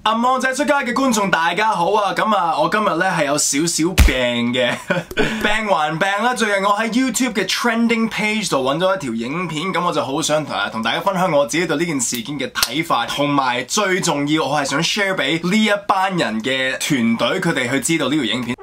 暗網仔出街嘅觀眾大家好啊！咁啊，我今日咧係有少少病嘅，病還病啦。最近我喺 YouTube 嘅 Trending Page 度揾咗一條影片，咁我就好想同大家分享我自己對呢件事件嘅睇法，同埋最重要，我係想 share 俾呢一班人嘅團隊，佢哋去知道呢條影片。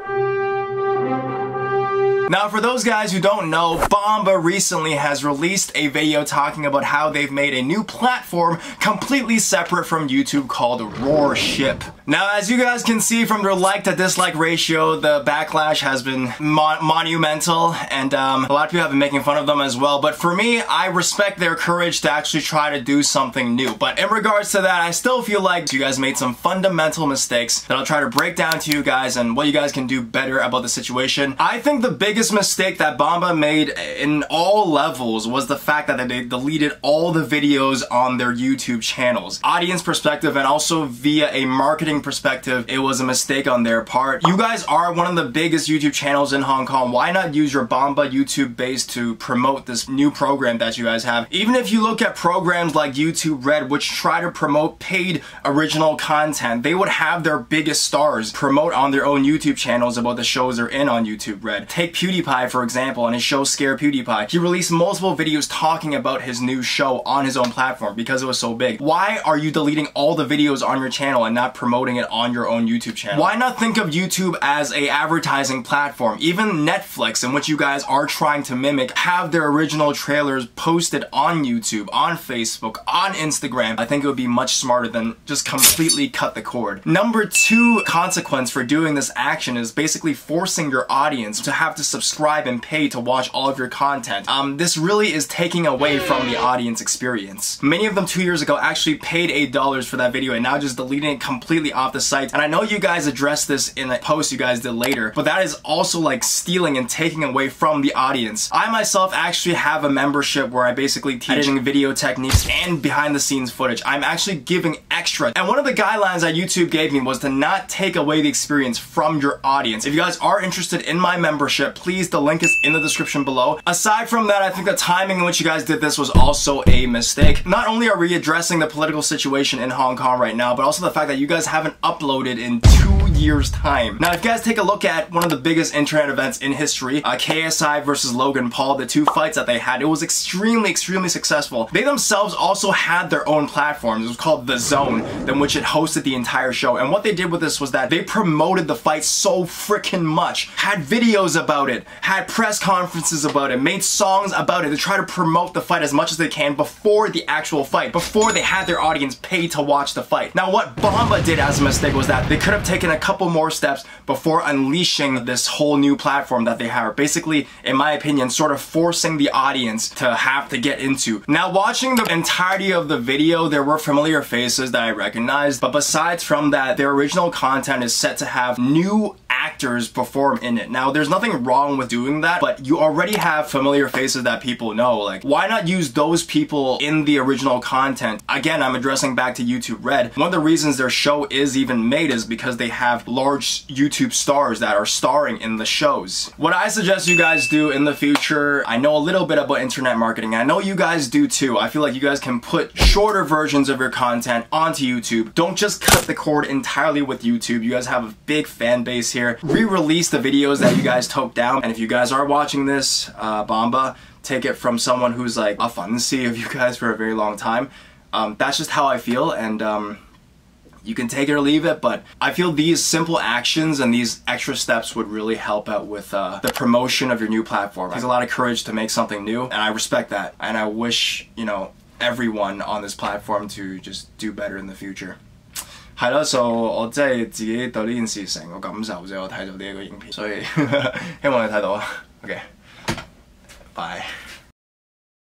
Now, for those guys who don't know, Bomba recently has released a video talking about how they've made a new platform completely separate from YouTube called Roarship. Now, as you guys can see from their like to dislike ratio, the backlash has been monumental, and a lot of people have been making fun of them as well. But for me, I respect their courage to actually try to do something new. But in regards to that, I still feel like you guys made some fundamental mistakes that I'll try to break down to you guys and what you guys can do better about the situation. I think the biggest mistake that Bomba made in all levels was the fact that they deleted all the videos on their YouTube channels. Audience perspective and also via a marketing perspective, it was a mistake on their part. You guys are one of the biggest YouTube channels in Hong Kong. Why not use your Bomba YouTube base to promote this new program that you guys have? Even if you look at programs like YouTube Red, which try to promote paid original content, they would have their biggest stars promote on their own YouTube channels about the shows they're in on YouTube Red. Take PewDiePie, for example, and his show Scare PewDiePie. He released multiple videos talking about his new show on his own platform because it was so big. Why are you deleting all the videos on your channel and not promoting it on your own YouTube channel? Why not think of YouTube as a advertising platform? Even Netflix, in which you guys are trying to mimic, have their original trailers posted on YouTube, on Facebook, on Instagram. I think it would be much smarter than just completely cut the cord. Number two consequence for doing this action is basically forcing your audience to have to subscribe and pay to watch all of your content. This really is taking away from the audience experience. Many of them 2 years ago actually paid $8 for that video and now just deleting it completely off the site. And I know you guys addressed this in a post you guys did later, but that is also like stealing and taking away from the audience. I myself actually have a membership where I basically teach editing video techniques and behind the scenes footage. I'm actually giving extra. And one of the guidelines that YouTube gave me was to not take away the experience from your audience. If you guys are interested in my membership, please, the link is in the description below. Aside from that, I think the timing in which you guys did this was also a mistake. Not only are we addressing the political situation in Hong Kong right now, but also the fact that you guys haven't uploaded in 2 years' time. Now, if you guys take a look at one of the biggest internet events in history, KSI versus Logan Paul, the two fights that they had, it was extremely successful. They themselves also had their own platforms. It was called The Zone, in which it hosted the entire show. And what they did with this was that they promoted the fight so freaking much, had videos about it, had press conferences about it, made songs about it to try to promote the fight as much as they can before the actual fight, before they had their audience pay to watch the fight. Now, what Bomba did as a mistake was that they could have taken a couple more steps before unleashing this whole new platform that they have. Basically, in my opinion, sort of forcing the audience to have to get into. Now, watching the entirety of the video, there were familiar faces that I recognized, but besides from that, their original content is set to have new actors perform in it. Now, there's nothing wrong with doing that, but you already have familiar faces that people know. Like, why not use those people in the original content? Again, I'm addressing back to YouTube Red. One of the reasons their show is even made is because they have large YouTube stars that are starring in the shows. What I suggest you guys do in the future, I know a little bit about internet marketing. I know you guys do too. I feel like you guys can put shorter versions of your content onto YouTube. Don't just cut the cord entirely with YouTube. You guys have a big fan base here. Re-release the videos that you guys took down. And if you guys are watching this, Bomba, take it from someone who's like a fancy of you guys for a very long time. That's just how I feel, and you can take it or leave it, but I feel these simple actions and these extra steps would really help out with the promotion of your new platform. It takes a lot of courage to make something new, and I respect that. And I wish, you know, everyone on this platform to just do better in the future. 係咯，所以我真係自己對呢件事成個感受啫，我睇到呢一個影片，所以希望你睇到啊。OK，拜。